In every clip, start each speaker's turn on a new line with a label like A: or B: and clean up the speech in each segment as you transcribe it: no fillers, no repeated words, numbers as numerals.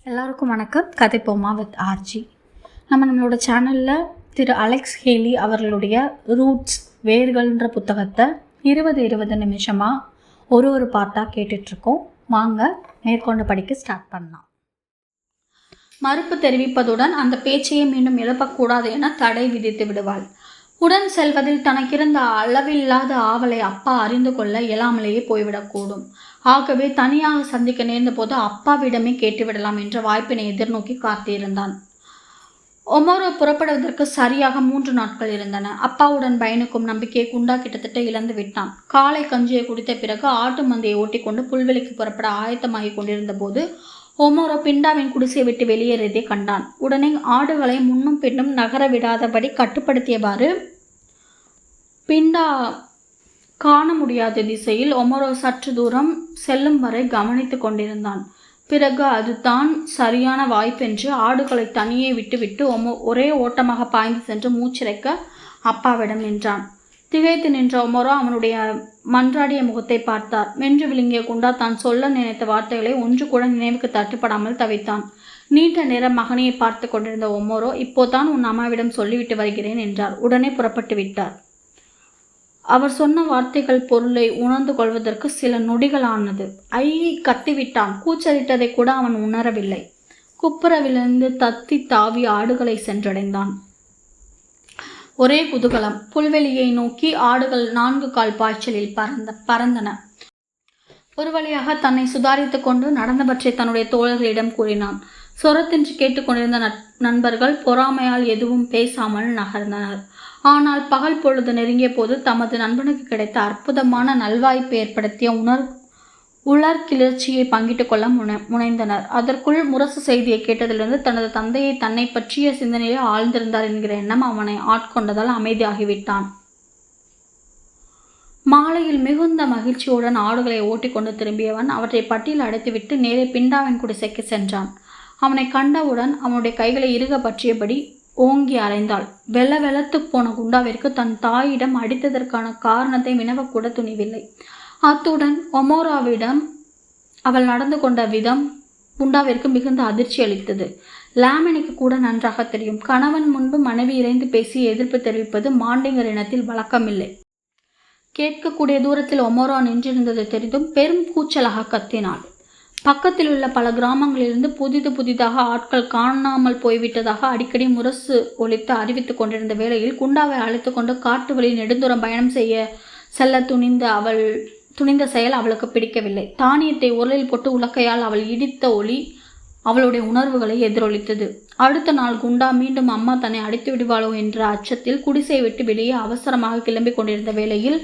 A: எல்லாருக்கும் வணக்கம். கதைப்போமா with RJ. நம்மளோட சேனலில் திரு அலெக்ஸ் ஹேலி அவர்களுடைய ரூட்ஸ் வேர்கள்ன்ற புத்தகத்தை 20 நிமிஷமாக ஒரு பாட்டாக கேட்டுட்ருக்கோம். வாங்க மேற்கொண்டு படிக்க ஸ்டார்ட் பண்ணலாம். மறுப்பு தெரிவிப்பதுடன் அந்த பேச்சையே மீண்டும் எழுப்பக்கூடாது என தடை விதித்து விடுவாள். உடன் செல்வதில் தனக்கிருந்த அளவில்லாத ஆவலை அப்பா அறிந்து கொள்ள இயலாமலேயே போய்விடக்கூடும். ஆகவே தனியாக சந்திக்க நேர்ந்த போது அப்பாவிடமே கேட்டுவிடலாம் என்ற வாய்ப்பினை எதிர்நோக்கி காத்திருந்தான். ஒமோரோ புறப்படுவதற்கு சரியாக 3 நாட்கள் இருந்தன. அப்பாவுடன் பயணிக்கும் நம்பிக்கையை குண்டா கிட்டத்தட்ட இழந்து விட்டான். காலை கஞ்சியை குடித்த பிறகு ஆட்டு மந்தையை ஓட்டிக்கொண்டு புல்வெளிக்கு புறப்பட ஆயத்தமாகி கொண்டிருந்த போது ஒமோரோ பிண்டாவின் குடிசையை விட்டு வெளியேறியதை கண்டான். உடனே ஆடுகளை முன்னும் பின்னும் நகர விடாதபடி கட்டுப்படுத்தியவாறு பிண்டா காண முடியாத திசையில் ஒமோரோ சற்று தூரம் செல்லும் வரை கவனித்து கொண்டிருந்தான். பிறகு அதுதான் சரியான வாய்ப்பென்று ஆடுகளை தனியே விட்டுவிட்டு ஒரே ஓட்டமாக பாய்ந்து சென்று மூச்சிறைக்க அப்பாவிடம் நின்றான். திகைத்து நின்ற ஒமோரோ அவனுடைய மன்றாடிய முகத்தை பார்த்தார். மென்று விழுங்கிய குண்டா தான் சொல்ல நினைத்த வார்த்தைகளை ஒன்று கூட நினைவுக்கு தட்டுப்படாமல் தவித்தான். நீண்ட நேரம் மகனையை பார்த்து கொண்டிருந்த ஒமோரோ, இப்போதான் உன் அம்மாவிடம் சொல்லிவிட்டு வருகிறேன் என்றார். உடனே புறப்பட்டு விட்டார். அவர் சொன்ன வார்த்தைகள் பொருளை உணர்ந்து கொள்வதற்கு சில நொடிகள் ஆனது. கத்திவிட்டான். கூச்சலிட்டதை கூட அவன் உணரவில்லை. குப்புரவிலிருந்து தத்தி தாவி ஆடுகளை சென்றடைந்தான். ஒரே குதூகலம். புல்வெளியை நோக்கி ஆடுகள் 4 கால் பாய்ச்சலில் பறந்தன. ஒரு வழியாக தன்னை சுதாரித்து கொண்டு நடந்தவற்றை தன்னுடைய தோழர்களிடம் கூறினான். சொரத்தின்றி கேட்டுக்கொண்டிருந்த நண்பர்கள் பொறாமையால் எதுவும் பேசாமல் நகர்ந்தனர். ஆனால் பகல் பொழுது நெருங்கிய போது தமது நண்பனுக்கு கிடைத்த அற்புதமான நல்வாய்ப்பு ஏற்படுத்திய உலர் கிளர்ச்சியை பங்கிட்டு கொள்ள முனைந்தனர். அதற்குள் முரசு செய்தியை கேட்டதிலிருந்து தனது தந்தையை தன்னை பற்றிய சிந்தனையிலே ஆழ்ந்திருந்தார் என்கிற எண்ணம் அவனை ஆட்கொண்டதால் அமைதியாகிவிட்டான். மாலையில் மிகுந்த மகிழ்ச்சியுடன் ஆடுகளை ஓட்டிக்கொண்டு திரும்பியவன் அவற்றை பட்டியல் அடைத்துவிட்டு நேரே பிண்டாவின் குடிசைக்கு சென்றான். அவனை கண்டவுடன் அவனுடைய கைகளை இறுக பற்றியபடி ஓங்கி அறைந்தாள். வெள்ளத்து போன குண்டாவிற்கு தன் தாயிடம் அடித்ததற்கான காரணத்தை வினவக்கூட துணிவில்லை. அத்துடன் ஒமோராவிடம் அவள் நடந்து கொண்ட விதம் குண்டாவிற்கு மிகுந்த அதிர்ச்சி அளித்தது. லாமினிக்கு கூட நன்றாக தெரியும். கணவன் முன்பு மனைவி இறைந்து பேசி எதிர்ப்பு தெரிவிப்பது மாண்டிங்கர் இனத்தில் வழக்கமில்லை. கேட்கக்கூடிய தூரத்தில் ஒமோரா நின்றிருந்தது தெரிந்தும் பெரும் கூச்சலாக கத்தினாள். பக்கத்தில் உள்ள பல கிராமங்களிலிருந்து புதிதாக ஆட்கள் காணாமல் போய்விட்டதாக அடிக்கடி முரசு ஒலித்து அறிவித்து கொண்டிருந்த வேளையில் குண்டாவை அழைத்து கொண்டு காட்டு வழி நெடுந்தூரம் பயணம் செல்ல துணிந்த செயல் அவளுக்கு பிடிக்கவில்லை. தானியத்தை உரலில் போட்டு உலக்கையால் அவள் இடித்த ஒளி அவளுடைய உணர்வுகளை எதிரொலித்தது. அடுத்த நாள் குண்டா மீண்டும் அம்மா தன்னை அடித்து விடுவாளோ என்ற அச்சத்தில் குடிசையை விட்டு வெளியே அவசரமாக கிளம்பி கொண்டிருந்த வேளையில்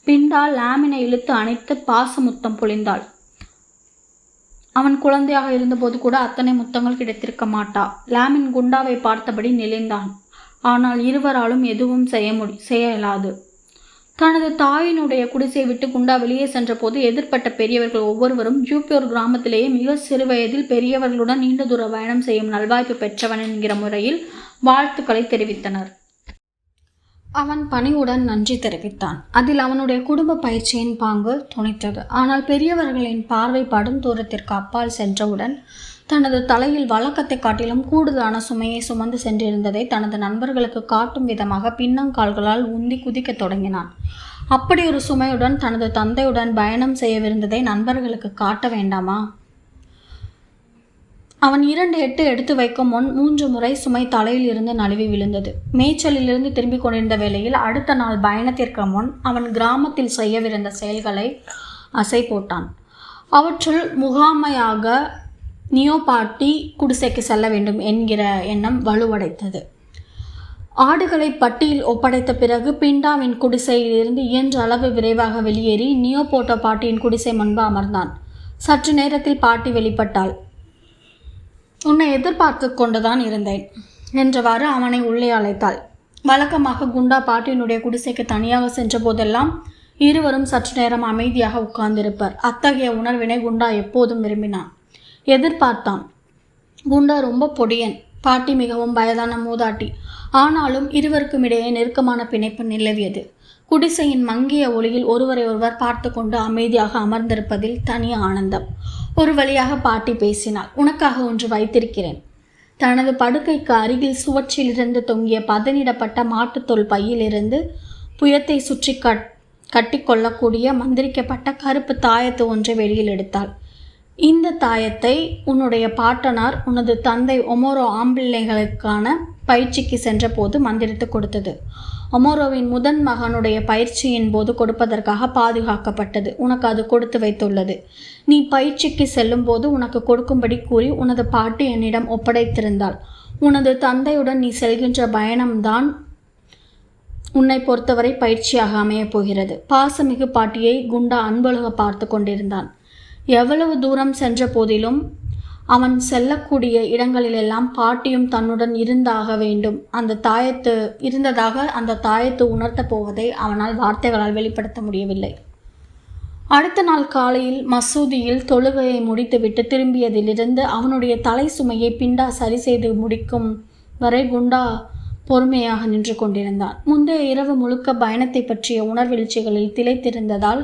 A: பிண்டா லாமினை இழுத்து அணைத்து பாசமுத்தம் பொழிந்தாள். அவன் குழந்தையாக இருந்தபோது கூட அத்தனை முத்தங்கள் கிடைத்திருக்க மாட்டா. லாமின் குண்டாவை பார்த்தபடி நிலைந்தான். ஆனால் இருவராலும் எதுவும் செய்ய இயலாது. தனது தாயினுடைய குடிசையை விட்டு குண்டா வெளியே சென்ற போது எதிர்பட்ட பெரியவர்கள் ஒவ்வொருவரும் ஜூப்பியோர் கிராமத்திலேயே மிக சிறு வயதில் பெரியவர்களுடன் நீண்ட தூர பயணம் செய்யும் நல்வாய்ப்பு பெற்றவன் என்கிற முறையில் வாழ்த்துக்களை தெரிவித்தனர். அவன் பணிவுடன் நன்றி தெரிவித்தான். அதில் அவனுடைய குடும்ப பயிற்சியின் பாங்கு துணித்தது. ஆனால் பெரியவர்களின் பார்வை படும் தூரத்திற்கு அப்பால் சென்றவுடன் தனது தலையில் வழக்கத்தை காட்டிலும் கூடுதலான சுமையை சுமந்து சென்றிருந்ததை தனது நண்பர்களுக்கு காட்டும் விதமாக பின்னங்கால்களால் உந்தி குதிக்க தொடங்கினான். அப்படி ஒரு சுமையுடன் தனது தந்தையுடன் பயணம் செய்யவிருந்ததை நண்பர்களுக்கு காட்ட வேண்டாமா? அவன் 2 எட்டு எடுத்து வைக்கும் முன் 3 முறை சுமை தலையில் இருந்து நழுவி விழுந்தது. மேய்ச்சலிலிருந்து திரும்பிக் கொண்டிருந்த வேளையில் அடுத்த நாள் பயணத்திற்கு முன் அவன் கிராமத்தில் செய்யவிருந்த செயல்களை அசை போட்டான். அவற்றுள் முகாமையாக நியோபாட்டி குடிசைக்கு செல்ல வேண்டும் என்கிற எண்ணம் வலுவடைத்தது. ஆடுகளை பட்டியில் ஒப்படைத்த பிறகு பிண்டாவின் குடிசையிலிருந்து இயன்ற அளவு விரைவாக வெளியேறி நியோபோட்டோ பாட்டியின் குடிசை முன்பு அமர்ந்தான். சற்று நேரத்தில் பாட்டி வெளிப்பட்டாள். உன்னை எதிர்பார்த்து கொண்டுதான் இருந்தேன் என்றவாறு அவனை உள்ளே அழைத்தாள். வழக்கமாக குண்டா பாட்டியினுடைய குடிசைக்கு தனியாக சென்ற போதெல்லாம் இருவரும் சற்று நேரம் அமைதியாக உட்கார்ந்திருப்பர். அத்தகைய உணர்வினை குண்டா எப்போதும் விரும்பினான், எதிர்பார்த்தான். குண்டா ரொம்ப பொடியன், பாட்டி மிகவும் வயதான மூதாட்டி. ஆனாலும் இருவருக்கும் இடையே நெருக்கமான பிணைப்பு நிலவியது. குடிசையின் மங்கிய ஒளியில் ஒருவரை ஒருவர் பார்த்து கொண்டு அமைதியாக அமர்ந்திருப்பதில் தனி ஆனந்தம். ஒரு வழியாக பாட்டி பேசினாள். உனக்காக ஒன்று வைத்திருக்கிறேன். தனது படுக்கைக்கு அருகில் சுவற்றிலிருந்து தொங்கிய பதனிடப்பட்ட மாட்டுத்தோல் பையிலிருந்து புயத்தை சுற்றி கட்டி கொள்ளக்கூடிய மந்திரிக்கப்பட்ட கருப்பு தாயத்து ஒன்றை வெளியில் எடுத்தாள். இந்த தாயத்தை உன்னுடைய பாட்டனார் உனது தந்தை ஒமோரோ ஆம்பிள்ளைகளுக்கான பயிற்சிக்கு சென்ற போது மந்திரித்து கொடுத்தது. ஒமோரோவின் முதன் மகனுடைய பயிற்சியின் போது கொடுப்பதற்காக பாதுகாக்கப்பட்டது. உனக்கு அது கொடுத்து வைத்துள்ளது. நீ பயிற்சிக்கு செல்லும் போது உனக்கு கொடுக்கும்படி கூறி உனது பாட்டி என்னிடம் ஒப்படைத்திருந்தாள். உனது தந்தையுடன் நீ செல்கின்ற பயணம்தான் உன்னை பொறுத்தவரை பயிற்சியாக அமையப் போகிறது. பாசமிகு பாட்டியை குண்டா அன்பொழுக பார்த்து கொண்டிருந்தான். எவ்வளவு தூரம் சென்ற போதிலும் அவன் செல்லக்கூடிய இடங்களிலெல்லாம் பாட்டியும் தன்னுடன் இருந்தாக வேண்டும் இருந்ததாக அந்த தாயத்து உணர்த்த போவதை அவனால் வார்த்தைகளால் வெளிப்படுத்த முடியவில்லை. அடுத்த நாள் காலையில் மசூதியில் தொழுகையை முடித்துவிட்டு திரும்பியதிலிருந்து அவனுடைய தலை சுமையை பிண்டா சரி செய்து முடிக்கும் வரை குண்டா பொறுமையாக நின்று கொண்டிருந்தான். முந்தைய இரவு முழுக்க பயணத்தை பற்றிய உணர்வெழுச்சிகளில் திளைத்திருந்ததால்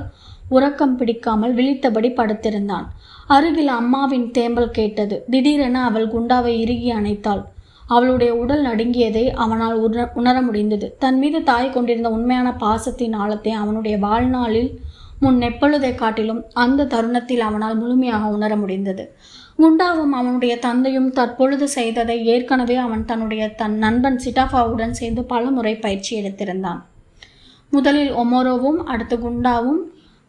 A: உறக்கம் பிடிக்காமல் விழித்தபடி படுத்திருந்தான். அருகில் அம்மாவின் தேம்பல் கேட்டது. திடீரென அவள் குண்டாவை இறுகி அணைத்தாள். அவளுடைய உடல் நடுங்கியதை அவனால் உணர முடிந்தது. தன் மீது தாய் கொண்டிருந்த உண்மையான பாசத்தின் ஆழத்தை அவனுடைய வாழ்நாளில் முன் எப்பொழுதை காட்டிலும் அந்த தருணத்தில் அவனால் முழுமையாக உணர முடிந்தது. குண்டாவும் அவனுடைய தந்தையும் தற்பொழுது செய்ததை ஏற்கனவே அவன் தன் நண்பன் சிட்டாஃபாவுடன் சேர்ந்து பல முறை பயிற்சி எடுத்திருந்தான். முதலில் ஒமோரோவும் அடுத்து குண்டாவும்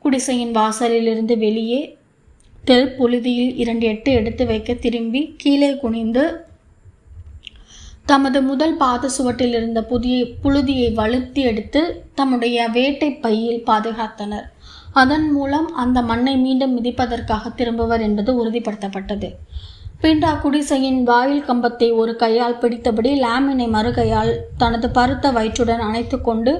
A: குடிசையின் வாசலிலிருந்து வெளியே புழுதியில் 2 எட்டு எடுத்து வைக்க திரும்பி கீழே குனிந்து தமது முதல் பாத சுவட்டில் இருந்த புழுதியை வலுத்தி எடுத்து தம்முடைய வேட்டை பையில் பாதுகாத்தனர். அதன் மூலம் அந்த மண்ணை மீண்டும் மிதிப்பதற்காக திரும்புவர் என்பது உறுதிப்படுத்தப்பட்டது. பிண்டா குடிசையின் வாயில் கம்பத்தை ஒரு கையால் பிடித்தபடி லாமினை மறுகையால் தனது பருத்த வயிற்றுடன் அணைத்து கொண்டு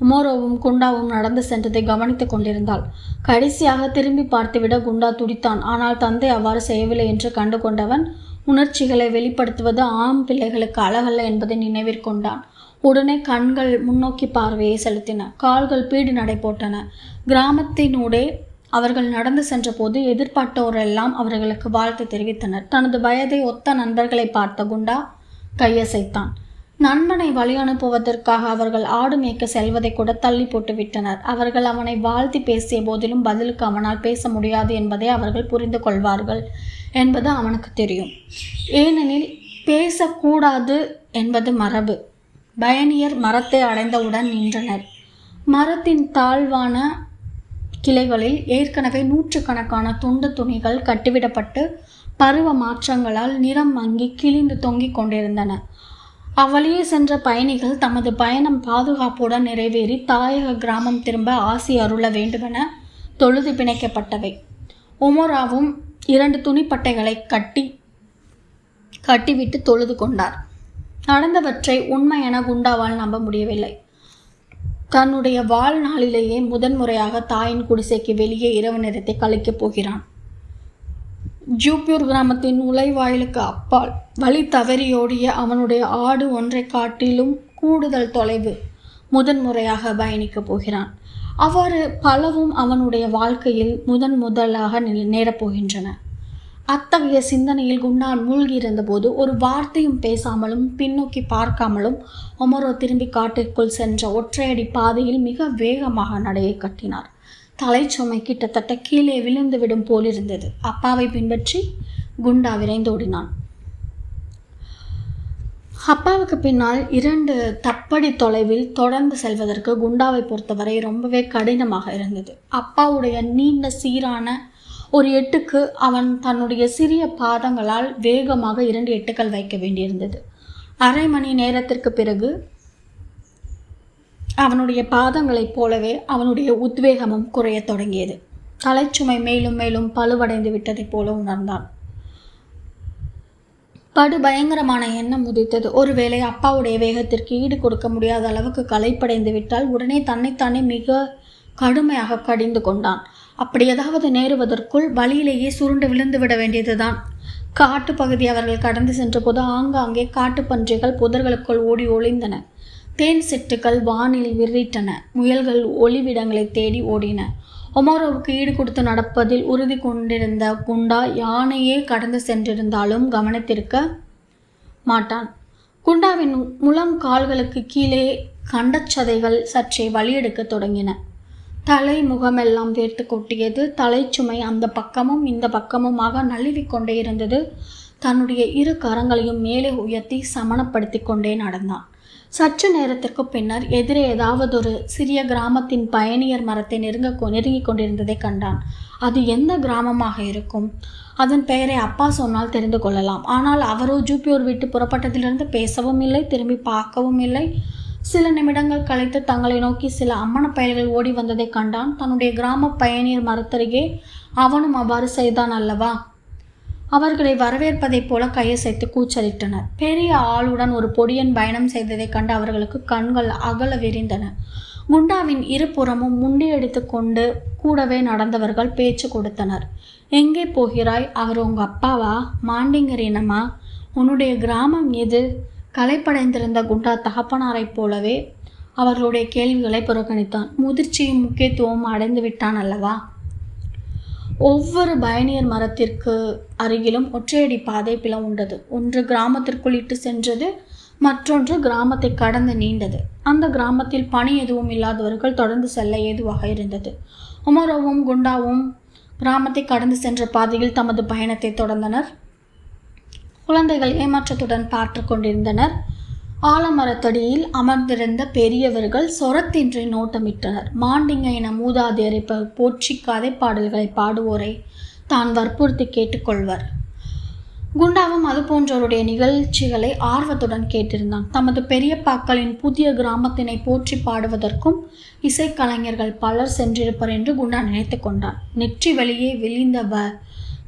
A: ஒமோரோவும் குண்டாவும் நடந்து சென்றதை கவனித்துக் கொண்டிருந்தாள். கடைசியாக திரும்பி பார்த்துவிட குண்டா துடித்தான். ஆனால் தந்தை அவ்வாறு செய்யவில்லை என்று கண்டு கொண்டவன் உணர்ச்சிகளை வெளிப்படுத்துவது ஆம் பிள்ளைகளுக்கு அழகல்ல என்பதை நினைவிற்கொண்டான். உடனே கண்கள் முன்னோக்கி பார்வையை செலுத்தின. கால்கள் பீடு நடை போட்டன. கிராமத்தினூடே அவர்கள் நடந்து சென்றபோது எதிர்பார்த்தோரெல்லாம் அவர்களுக்கு வாழ்த்து தெரிவித்தனர். தனது வயதை ஒத்த நண்பர்களை பார்த்த குண்டா கையசைத்தான். நண்பனை வழி அனுப்புவதற்காக அவர்கள் ஆடு மேய்க்க செல்வதை கூட தள்ளி போட்டு விட்டனர். அவர்கள் அவனை வாழ்த்தி பேசிய போதிலும் பதிலுக்கு அவனால் பேச முடியாது என்பதை அவர்கள் புரிந்து கொள்வார்கள் என்பது அவனுக்கு தெரியும். ஏனெனில் பேசக்கூடாது என்பது மரபு. பயணியர் மரத்தை அடைந்தவுடன் நின்றனர். மரத்தின் தாழ்வான கிளைகளில் ஏற்கனவே 100கணக்கான துண்டு துணிகள் கட்டிவிடப்பட்டு பருவ மாற்றங்களால் நிறம் மங்கி கிழிந்து தொங்கிக் கொண்டிருந்தன. அவ்வழியே சென்ற பயணிகள் தமது பயணம் பாதுகாப்புடன் நிறைவேறி தாயக கிராமம் திரும்ப ஆசி அருள வேண்டுமென தொழுது பிணைக்கப்பட்டவை. ஒமோராவும் 2 துணிப்பட்டைகளை கட்டிவிட்டு தொழுது கொண்டார். நடந்தவற்றை உண்மை என குண்டாவால் நம்ப முடியவில்லை. தன்னுடைய வாழ்நாளிலேயே முதன்முறையாக தாயின் குடிசைக்கு வெளியே இரவு நேரத்தை கழிக்கப் போகிறான். ஜூப்யூர் கிராமத்தின் நுழைவாயிலுக்கு அப்பால் வழி தவறியோடிய அவனுடைய ஆடு ஒன்றை காட்டிலும் கூடுதல் தொலைவு முதன்முறையாக பயணிக்கப் போகிறான். அவ்வாறு பலவும் அவனுடைய வாழ்க்கையில் முதலாக நேரப்போகின்றன. அத்தகைய சிந்தனையில் குண்டான் மூழ்கியிருந்த போது ஒரு வார்த்தையும் பேசாமலும் பின்னோக்கி பார்க்காமலும் ஒமோரோ திரும்பி காட்டிற்குள் சென்ற ஒற்றையடி பாதையில் மிக வேகமாக நடையை கட்டினார். தலைச்சுமை கிட்டத்தட்ட கீழே விழுந்துவிடும் போலிருந்தது. அப்பாவை பின்பற்றி குண்டா விரைந்தோடினான். அப்பாவுக்கு பின்னால் 2 தப்படி தொலைவில் தொடர்ந்து செல்வதற்கு குண்டாவை பொறுத்தவரை ரொம்பவே கடினமாக இருந்தது. அப்பாவுடைய நீண்ட சீரான ஒரு எட்டுக்கு அவன் தன்னுடைய சிறிய பாதங்களால் வேகமாக 2 எட்டுக்கள் வைக்க வேண்டியிருந்தது. அரை மணி நேரத்திற்கு பிறகு அவனுடைய பாதங்களைப் போலவே அவனுடைய உத்வேகமும் குறையத் தொடங்கியது. தலைச்சுமை மேலும் மேலும் பழுவடைந்து விட்டதைப் போல உணர்ந்தான். பயங்கரமான எண்ணம் உதித்தது. ஒருவேளை அப்பாவுடைய வேகத்திற்கு ஈடு கொடுக்க முடியாத அளவுக்கு களைப்படைந்து விட்டால் உடனே தன்னைத்தானே மிக கடுமையாக கடிந்து கொண்டான். அப்படி ஏதாவது நேருவதற்குள் வழியிலேயே சுருண்டு விழுந்து விட வேண்டியதுதான். காட்டுப்பகுதி அவர்கள் கடந்து சென்றபோது ஆங்காங்கே காட்டுப்பன்றிகள் புதர்களுக்குள் ஓடி ஒளிந்தன. தேன் சிட்டுகள் வானில் விரிட்டன. முயல்கள் ஒளிவிடங்களை தேடி ஓடின. ஒமோரோவுக்கு ஈடு கொடுத்து நடப்பதில் உறுதி கொண்டிருந்த குண்டா யானையே கடந்து சென்றிருந்தாலும் கவனித்திருக்க மாட்டான். குண்டாவின் முழம் கால்களுக்கு கீழே கண்டச்சதைகள் சற்றே வலியெடுக்க தொடங்கின. தலை முகமெல்லாம் வேர்த்து கொட்டியது. தலைச்சுமை அந்த பக்கமும் இந்த பக்கமுமாக நழுவிக்கொண்டே இருந்தது. தன்னுடைய இரு கரங்களையும் மேலே உயர்த்தி சமணப்படுத்தி கொண்டே நடந்தான். சற்று நேரத்திற்கு பின்னர் எதிரே ஏதாவதொரு சிறிய கிராமத்தின் பயணியர் மரத்தை நெருங்கி கொண்டிருந்ததை கண்டான். அது எந்த கிராமமாக இருக்கும்? அதன் பெயரை அப்பா சொன்னால் தெரிந்து கொள்ளலாம். ஆனால் அவரோ ஜூப்பியோர் விட்டு புறப்பட்டதிலிருந்து பேசவும் இல்லை, திரும்பி பார்க்கவும் இல்லை. சில நிமிடங்கள் கழித்து தங்களை நோக்கி சில அம்மன பயல்கள் ஓடி வந்ததை கண்டான். தன்னுடைய கிராம பயணியர் மரத்தருகே அவனும் அவ்வாறு செய்தான் அல்லவா? அவர்களை வரவேற்பதைப் போல கையசைத்து கூச்சலிட்டனர். பெரிய ஆளுடன் ஒரு பொடியன் பயணம் செய்ததைக் கண்டு அவர்களுக்கு கண்கள் அகல விரிந்தன. குண்டாவின் இருபுறமும் முண்டியடித்து கொண்டு கூடவே நடந்தவர்கள் பேச்சு கொடுத்தனர். எங்கே போகிறாய்? அவர் உங்க அப்பாவா? மாண்டிங்கர் இனமா? உன்னுடைய கிராமம் எது? களைப்படைந்திருந்த குண்டா தகப்பனாரைப் போலவே அவர்களுடைய கேள்விகளை புறக்கணித்தான். முதிர்ச்சியும் முக்கியத்துவமும் அடைந்து விட்டான் அல்லவா? ஒவ்வொரு பயணியர் மரத்திற்கு அருகிலும் ஒற்றையடி பாதை பிளவுண்டது. ஒன்று கிராமத்திற்குள் இட்டு சென்றது, மற்றொன்று கிராமத்தை கடந்து நீண்டது. அந்த கிராமத்தில் பணி எதுவும் இல்லாதவர்கள் தொடர்ந்து செல்ல ஏதுவாக இருந்தது. ஒமரோவும் குண்டாவும் கிராமத்தை கடந்து சென்ற பாதையில் தமது பயணத்தை தொடர்ந்தனர். குழந்தைகள் ஏமாற்றத்துடன் பார்த்து கொண்டிருந்தனர். ஆலமரத்தடியில் அமர்ந்திருந்த பெரியவர்கள் சொரத்தின்றி நோட்டமிட்டனர். மாண்டிங்க என மூதாதையரை போற்றி கதை பாடல்களை பாடுவோரை தான் வற்புறுத்தி கேட்டுக்கொள்வர். குண்டாவும் அது போன்றவருடைய நிகழ்ச்சிகளை ஆர்வத்துடன் கேட்டிருந்தான். தமது பெரியப்பாக்களின் புதிய கிராமத்தினை போற்றி பாடுவதற்கும் இசைக்கலைஞர்கள் பலர் சென்றிருப்பர் என்று குண்டா நினைத்து கொண்டான். நெற்றி வழியே விழிந்த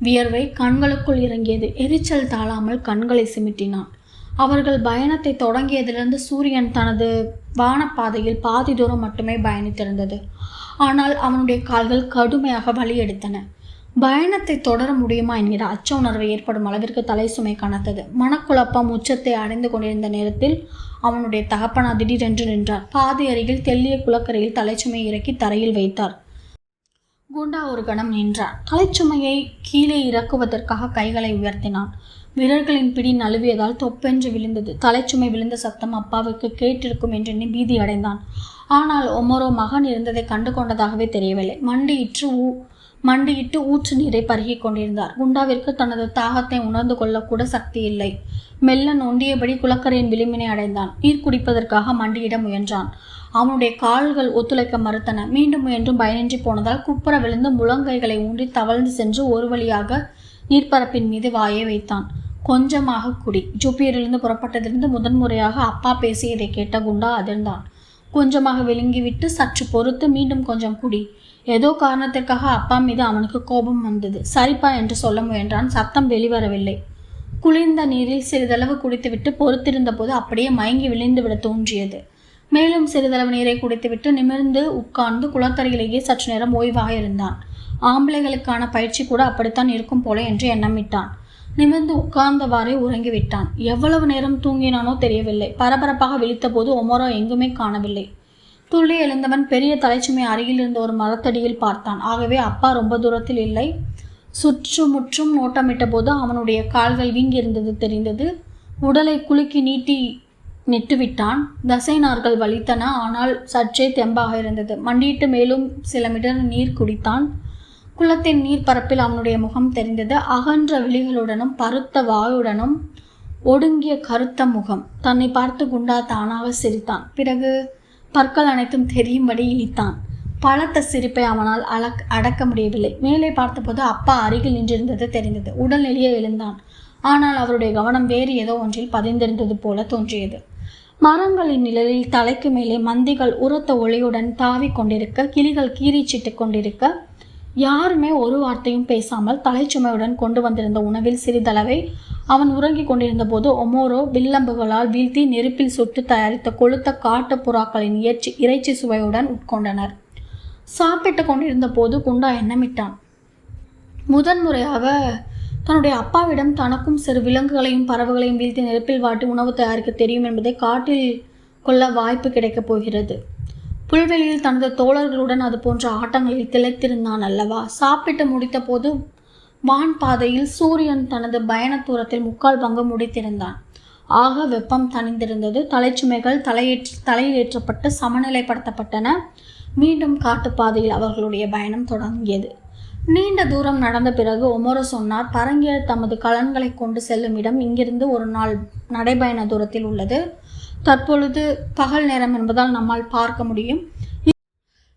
A: வியர்வை கண்களுக்குள் இறங்கியது. எரிச்சல் தாழாமல் கண்களை சிமிட்டினான். அவர்கள் பயணத்தை தொடங்கியதிலிருந்து சூரியன் தனது வானப்பாதையில் பாதி தூரம் மட்டுமே பயணித்திருந்தது. ஆனால் அவனுடைய கால்கள் கடுமையாக வலி எடுத்தன. பயணத்தை தொடர முடியுமா என்கிற அச்ச உணர்வு ஏற்படும் அளவிற்கு தலை சுமை கனத்தது. மனக்குழப்பம் உச்சத்தை அடைந்து கொண்டிருந்த நேரத்தில் அவனுடைய தகப்பனா திடீரென்று நின்றார். பாதி அருகில் தெல்லிய குளக்கரையில் தலைச்சுமையை இறக்கி தரையில் வைத்தார். குண்டா ஒரு கணம் நின்றான். தலைச்சுமையை கீழே இறக்குவதற்காக கைகளை உயர்த்தினான். விரல்களின் பிடி நழுவியதால் தொப்பென்று விழுந்தது. தலைச்சுமை விழுந்த சத்தம் அப்பாவுக்கு கேட்டிருக்கும் என்று பீதி அடைந்தான். ஆனால் ஒமரோ மகன் இருந்ததை கண்டு கொண்டதாகவே தெரியவில்லை. மண்டியிட்டு ஊற்று நீரை பருகி கொண்டிருந்தார். குண்டாவிற்கு தனது தாகத்தை உணர்ந்து கொள்ளக்கூட சக்தி இல்லை. மெல்ல நொண்டியபடி குளக்கரையின் விளிம்பினை அடைந்தான். நீர் குடிப்பதற்காக மண்டியிட முயன்றான். அவனுடைய கால்கள் ஒத்துழைக்க மறுத்தன. மீண்டும் முயன்றும் பயனின்றி போனதால் குப்புற விழுந்து முழங்கைகளை ஊன்றி தவழ்ந்து சென்று ஒரு வழியாக நீர்ப்பரப்பின் மீது வாயை வைத்தான். கொஞ்சமாக குடி. ஜூப்பியரிலிருந்து புறப்பட்டதிலிருந்து முதன்முறையாக அப்பா பேசியதை கேட்ட குண்டா அதிர்ந்தான். கொஞ்சமாக விழுங்கிவிட்டு சற்று பொறுத்து மீண்டும் கொஞ்சம் குடி. ஏதோ காரணத்திற்காக அப்பா மீது அவனுக்கு கோபம் வந்தது. சரிப்பா என்று சொல்ல முயன்றான். சத்தம் வெளிவரவில்லை. குளிர்ந்த நீரில் சிறிதளவு குடித்துவிட்டு பொறுத்திருந்த போது அப்படியே மயங்கி விழுந்துவிட தோன்றியது. மேலும் சிறிதளவு நீரை குடித்துவிட்டு நிமிர்ந்து உட்கார்ந்து குளத்தரையிலேயே சற்று நேரம் ஓய்வாக இருந்தான். ஆம்பளைகளுக்கான பயிற்சி கூட அப்படித்தான் இருக்கும் போல என்று எண்ணமிட்டான். நிமிர்ந்து உட்கார்ந்தவாறே உறங்கிவிட்டான். எவ்வளவு நேரம் தூங்கினானோ தெரியவில்லை. பரபரப்பாக விழித்த போது ஒமரோ எங்குமே காணவில்லை. துள்ளி எழுந்தவன் பெரிய தலைச்சுமை அருகில் இருந்த ஒரு மரத்தடியில் பார்த்தான். ஆகவே அப்பா ரொம்ப தூரத்தில் இல்லை. சுற்றுமுற்றும் நோட்டமிட்ட போது அவனுடைய கால்கள் வீங்கியிருந்தது தெரிந்தது. உடலை குலுக்கி நீட்டி நெட்டுவிட்டான். தசைநார்கள் வலித்தன. ஆனால் சற்றே தெம்பாக இருந்தது. மண்டியிட்டு மேலும் சில மிடர் நீர் குடித்தான். குளத்தின் நீர்ப்பரப்பில் அவனுடைய முகம் தெரிந்தது. அகன்ற விழிகளுடனும் பருத்த வாயுடனும் ஒடுங்கிய கருத்த முகம். தன்னை பார்த்து குண்டா தானாக சிரித்தான். பிறகு பற்கள் அனைத்தும் தெரியும்படி இழித்தான். பலத்த சிரிப்பை அவனால் அடக்க முடியவில்லை. மேலே பார்த்தபோது அப்பா அருகில் நின்றிருந்தது தெரிந்தது. உடல் நெளிய எழுந்தான். ஆனால் அவருடைய கவனம் வேறு ஏதோ ஒன்றில் பதிந்திருந்தது போல தோன்றியது. மரங்களின் நிழலில் தலைக்கு மேலே மந்திகள் உரத்த ஒளியுடன் தாவி கொண்டிருக்க, கிளிகள் கீறிச்சிட்டு கொண்டிருக்க, யாருமே ஒரு வார்த்தையும் பேசாமல் தலைச்சுமையுடன் கொண்டு வந்திருந்த உணவில் சிறிதளவை அவன் உறங்கிக் கொண்டிருந்த போது ஒமோரோ வில்லம்புகளால் வீழ்த்தி நெருப்பில் சுட்டு தயாரித்த கொளுத்த காட்டு புறாக்களின் இறைச்சி சுவையுடன் உட்கொண்டனர். சாப்பிட்டு கொண்டிருந்த போது குண்டா எண்ணமிட்டான். முதன்முறையாக தன்னுடைய அப்பாவிடம் தனக்கும் சிறு விலங்குகளையும் பறவைகளையும் வீழ்த்தி நெருப்பில் வாட்டி உணவு தயாரிக்க தெரியும் என்பதை காட்டில் கொள்ள வாய்ப்பு கிடைக்கப் போகிறது. புல்வெளியில் தனது தோழர்களுடன் அது போன்ற ஆட்டங்களில் திளைத்திருந்தான் அல்லவா? சாப்பிட்டு முடித்த போது வான் பாதையில் சூரியன் தனது பயண தூரத்தில் 3/4 பங்கு முடித்திருந்தான். ஆக வெப்பம் தணிந்திருந்தது. தலைச்சுமைகள் தலையில் ஏற்றப்பட்டு சமநிலைப்படுத்தப்பட்டன. மீண்டும் காட்டுப்பாதையில் அவர்களுடைய பயணம் தொடங்கியது. நீண்ட தூரம் நடந்த பிறகு ஒமோரோ சொன்னார், பரங்கியர் தமது கலன்களை கொண்டு செல்லும் இடம் இங்கிருந்து ஒரு நாள் நடைபயண தூரத்தில் உள்ளது. தற்பொழுது பகல் நேரம் என்பதால் நம்மால் பார்க்க முடியும்.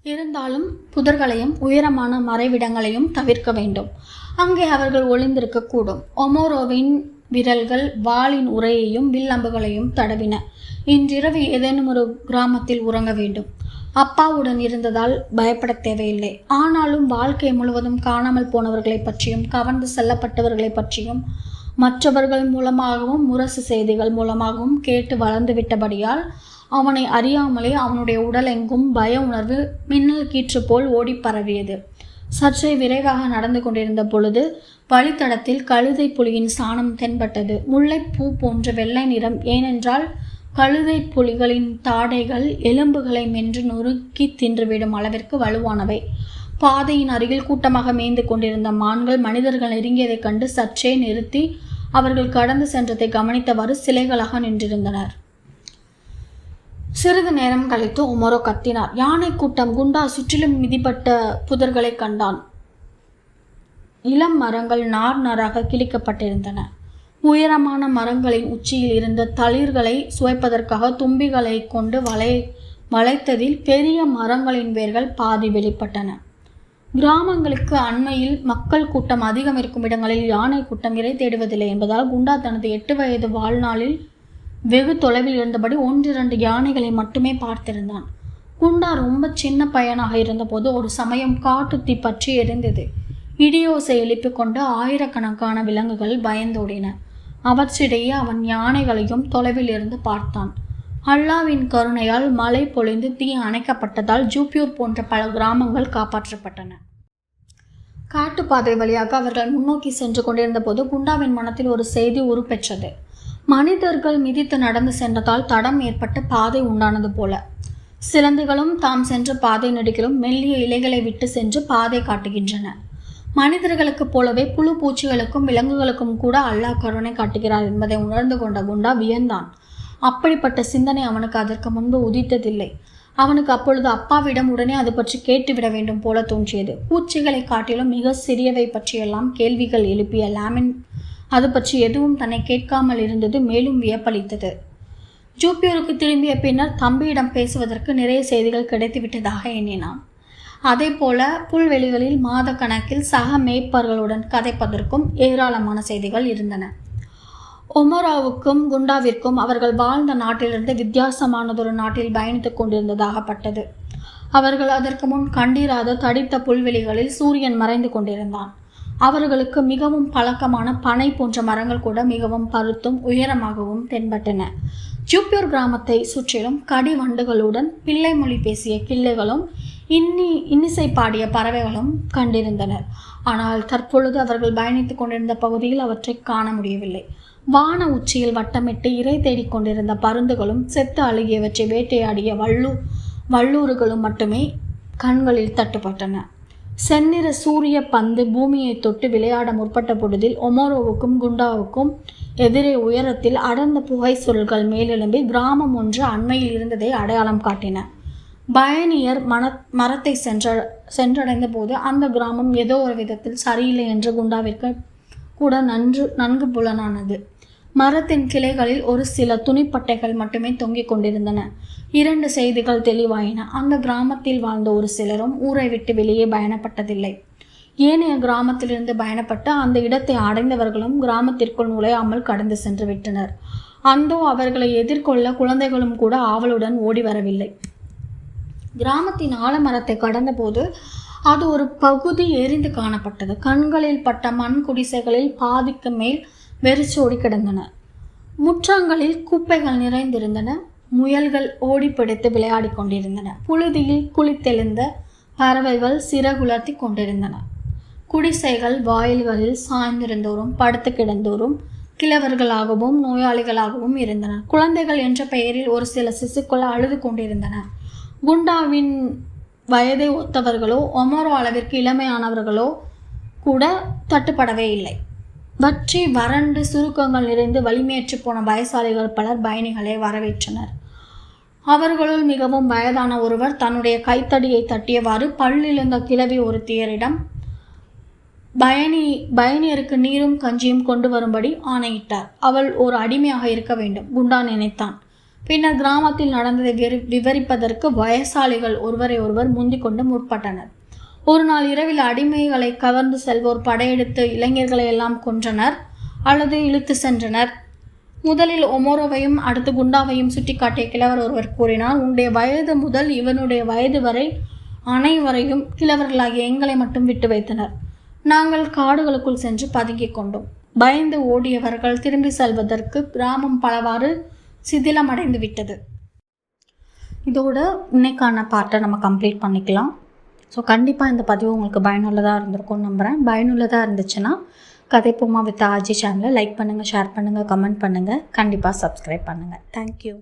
A: இருந்தாலும் புதர்களையும் உயரமான மறைவிடங்களையும் தவிர்க்க வேண்டும். அங்கே அவர்கள் ஒளிந்திருக்கக்கூடும். ஒமோரோவின் விரல்கள் வாளின் உரையையும் வில்லம்புகளையும் தடவின. இன்றிரவு ஏதேனும் ஒரு கிராமத்தில் உறங்க வேண்டும். அப்பாவுடன் இருந்ததால் பயப்பட தேவையில்லை. ஆனாலும் வாழ்க்கை முழுவதும் காணாமல் போனவர்களை பற்றியும் கவர்ந்து செல்லப்பட்டவர்களை பற்றியும் மற்றவர்கள் மூலமாகவும் முரசு செய்திகள் மூலமாகவும் கேட்டு வளர்ந்து விட்டபடியால் அவனை அறியாமலே அவனுடைய உடலெங்கும் பய உணர்வு மின்னல் கீற்று போல் ஓடி பரவியது. சற்றே விரைவாக நடந்து கொண்டிருந்த பொழுது வழித்தடத்தில் கழுதை புலியின் சாணம் தென்பட்டது. முல்லைப்பூ போன்ற வெள்ளை நிறம். ஏனென்றால் கழுதை புலிகளின் தாடைகள் எலும்புகளை மென்று நொறுக்கி தின்றுவிடும் அளவிற்கு வலுவானவை. பாதையின் அருகில் கூட்டமாக மேய்ந்து கொண்டிருந்த மான்கள் மனிதர்கள் நெருங்கியதைக் கண்டு சற்றே நிறுத்தி அவர்கள் கடந்து சென்றதை கவனித்தவாறு சிலைகளாக நின்றிருந்தனர். சிறிது நேரம் கழித்து ஒமோரோ கத்தினார். யானை கூட்டம். குண்டா சுற்றிலும் மிதிப்பட்ட புதர்களை கண்டான். இளம் மரங்கள் நார் நாராக கிழிக்கப்பட்டிருந்தன. உயரமான மரங்களின் உச்சியில் இருந்த தளிர்களை சுவைப்பதற்காக தும்பிகளை கொண்டு வளைத்ததில் பெரிய மரங்களின் வேர்கள் பாதி வெளிப்பட்டன. கிராமங்களுக்கு அண்மையில் மக்கள் கூட்டம் அதிகம் இருக்கும் இடங்களில் யானை கூட்டம் இரை தேடுவதில்லை என்பதால் குண்டா தனது 8 வயது வாழ்நாளில் வெகு தொலைவில் இருந்தபடி 1-2 யானைகளை மட்டுமே பார்த்திருந்தான். குண்டா ரொம்ப சின்ன பையனாக இருந்தபோது ஒரு சமயம் காட்டுத்தீ பற்றி எரிந்தது. இடியோசை எழுப்பிக் கொண்டு ஆயிரக்கணக்கான விலங்குகள் பயந்தோடின. அவற்றிடையே அவன் யானைகளையும் தொலைவில் இருந்து பார்த்தான். அல்லாவின் கருணையால் மழை பொழிந்து தீ அணைக்கப்பட்டதால் ஜூப்பியூர் போன்ற பல கிராமங்கள் காப்பாற்றப்பட்டன. காட்டுப்பாதை வழியாக அவர்கள் முன்னோக்கி சென்று கொண்டிருந்த போது குண்டாவின் மனத்தில் ஒரு செய்தி உருப்பெற்றது. மனிதர்கள் மிதித்து நடந்து சென்றதால் தடம் ஏற்பட்டு பாதை உண்டானது போல. சிலந்திகளும் தாம் சென்ற பாதை நெடுகிலும் மெல்லிய இலைகளை விட்டு சென்று பாதை காட்டுகின்றன. மனிதர்களுக்கு போலவே புழு பூச்சிகளுக்கும் விலங்குகளுக்கும் கூட அல்லாஹ் கருணை காட்டுகிறார் என்பதை உணர்ந்து கொண்ட குண்டா வியந்தான். அப்படிப்பட்ட சிந்தனை அவனுக்கு அதற்கு முன்பு உதித்ததில்லை. அவனுக்கு அப்பொழுது அப்பாவிடம் உடனே அது பற்றி கேட்டுவிட வேண்டும் போல தோன்றியது. பூச்சிகளை காட்டிலும் மிக சிறியவை பற்றியெல்லாம் கேள்விகள் எழுப்பிய லாமின் அது பற்றி எதுவும் தன்னை கேட்காமல் இருந்தது மேலும் வியப்பளித்தது. ஜூப்பியூருக்கு திரும்பிய பின்னர் தம்பியிடம் பேசுவதற்கு நிறைய செய்திகள் கிடைத்துவிட்டதாக எண்ணினான். அதே போல புல்வெளிகளில் மாத கணக்கில் சக மேய்ப்பர்களுடன் கதைப்பதற்கும் ஏராளமான செய்திகள் இருந்தன. ஒமோரோவுக்கும் குண்டாவிற்கும் அவர்கள் வாழ்ந்த நாட்டிலிருந்து வித்தியாசமானதொரு நாட்டில் பயணித்துக் கொண்டிருந்ததாகப்பட்டது. அவர்கள் அதற்கு முன் கண்டிராத தடித்த புல்வெளிகளில் சூரியன் மறைந்து கொண்டிருந்தான். அவர்களுக்கு மிகவும் பழக்கமான பனை போன்ற மரங்கள் கூட மிகவும் பருத்தும் உயரமாகவும் தென்பட்டன. ஜூப்பியூர் கிராமத்தை சுற்றிலும் கடி வண்டுகளுடன் பிள்ளை மொழி பேசிய கிள்ளைகளும் இன்னிசை பாடிய பறவைகளும் கண்டிருந்தனர். ஆனால் தற்பொழுது அவர்கள் பயணித்துக் கொண்டிருந்த பகுதியில் அவற்றை காண முடியவில்லை. வான உச்சியில் வட்டமிட்டு இரை தேடிக்கொண்டிருந்த பருந்துகளும் செத்து அழுகியவற்றை வேட்டையாடிய வள்ளூறுகளும் மட்டுமே கண்களில் தட்டுப்பட்டன. செந்நிற சூரிய பந்து பூமியை தொட்டு விளையாட முற்பட்ட பொழுதில் ஒமோரோவுக்கும் குண்டாவுக்கும் எதிரே உயரத்தில் அடர்ந்த புகை சுருள்கள் மேலெழும்பி கிராமம் ஒன்று அண்மையில் இருந்ததை அடையாளம் காட்டின. பயணியர் மரத்தை சென்றடைந்த போது அந்த கிராமம் ஏதோ ஒரு விதத்தில் சரியில்லை என்று குண்டாவிற்கு கூட நன்கு புலனானது. மரத்தின் கிளைகளில் ஒரு சில துணிப்பட்டைகள் மட்டுமே தொங்கிக் கொண்டிருந்தன. 2 செய்திகள் தெளிவாயின. அந்த கிராமத்தில் வாழ்ந்த ஒரு சிலரும் ஊரை விட்டு வெளியே பயணப்பட்டதில்லை. ஏனைய கிராமத்திலிருந்து பயணப்பட்டு அந்த இடத்தை அடைந்தவர்களும் கிராமத்திற்குள் நுழையாமல் கடந்து சென்று விட்டனர். அந்தோ அவர்களை எதிர்கொள்ள குழந்தைகளும் கூட ஆவலுடன் ஓடி வரவில்லை. கிராமத்தின் ஆலமரத்தை கடந்தபோது அது ஒரு பகுதி எரிந்து காணப்பட்டது. கண்களில் பட்ட மண் குடிசைகளில் பாதிக்கு மேல் வெறிச்சோடி கிடந்தன. முற்றங்களில் குப்பைகள் நிறைந்திருந்தன. முயல்கள் ஓடி பிடித்து விளையாடி கொண்டிருந்தன. புழுதியில் குளித்தெழுந்த பறவைகள் சிறகுலர்த்தி கொண்டிருந்தன. குடிசைகள் வாயில்களில் சாய்ந்திருந்தோரும் படுத்து கிடந்தோரும் கிழவர்களாகவும் நோயாளிகளாகவும் இருந்தனர். குழந்தைகள் என்ற பெயரில் ஒரு சில சிசுக்கள் அழுது கொண்டிருந்தன. குண்டாவின் வயதை ஒத்தவர்களோ ஒமரோ அளவிற்கு இளமையானவர்களோ கூட தட்டுப்படவே இல்லை. வற்றி வறண்டு சுருக்கங்கள் நிறைந்து வலிமையற்று போன பயசாலிகள் பலர் பயணிகளை வரவேற்றனர். அவர்களுள் மிகவும் வயதான ஒருவர் தன்னுடைய கைத்தடியை தட்டியவாறு பல்லிழந்த கிழவி ஒருத்தியரிடம் பயணியருக்கு நீரும் கஞ்சியும் கொண்டு வரும்படி ஆணையிட்டார். அவள் ஒரு அடிமையாக இருக்க வேண்டும், குண்டா நினைத்தான். பின்னர் கிராமத்தில் நடந்ததை விவரிப்பதற்கு வயசாலிகள் ஒருவரை ஒருவர் முந்திக் கொண்டு முற்பட்டனர். ஒரு நாள் இரவில் அடிமைகளை கவர்ந்து செல்வோர் படையெடுத்து இளைஞர்களை எல்லாம் கொன்றனர் அல்லது இழுத்து சென்றனர். முதலில் ஒமோரோவையும் அடுத்து குண்டாவையும் சுட்டி காட்டிய கிழவர் ஒருவர் கூறினார், உன்னுடைய வயது முதல் இவனுடைய வயது வரை அனைவரையும் கிழவர்களாகிய எங்களை மட்டும் விட்டு வைத்தனர். நாங்கள் காடுகளுக்குள் சென்று பதுங்கிக் கொண்டோம். பயந்து ஓடியவர்கள் திரும்பி செல்வதற்கு கிராமம் பலவாறு சிதிலமடைந்து விட்டது. இதோட இன்னைக்கான பார்ட்டை நம்ம கம்ப்ளீட் பண்ணிக்கலாம். ஸோ கண்டிப்பாக இந்த பதிவு உங்களுக்கு பயனுள்ளதாக இருந்திருக்கும்னு நம்புகிறேன். பயனுள்ளதாக இருந்துச்சுன்னா கதைப்போமா வித் ஆர்ஜி சேனலை லைக் பண்ணுங்கள், ஷேர் பண்ணுங்கள், கமெண்ட் பண்ணுங்கள், கண்டிப்பாக சப்ஸ்கிரைப் பண்ணுங்கள். தேங்க்யூ.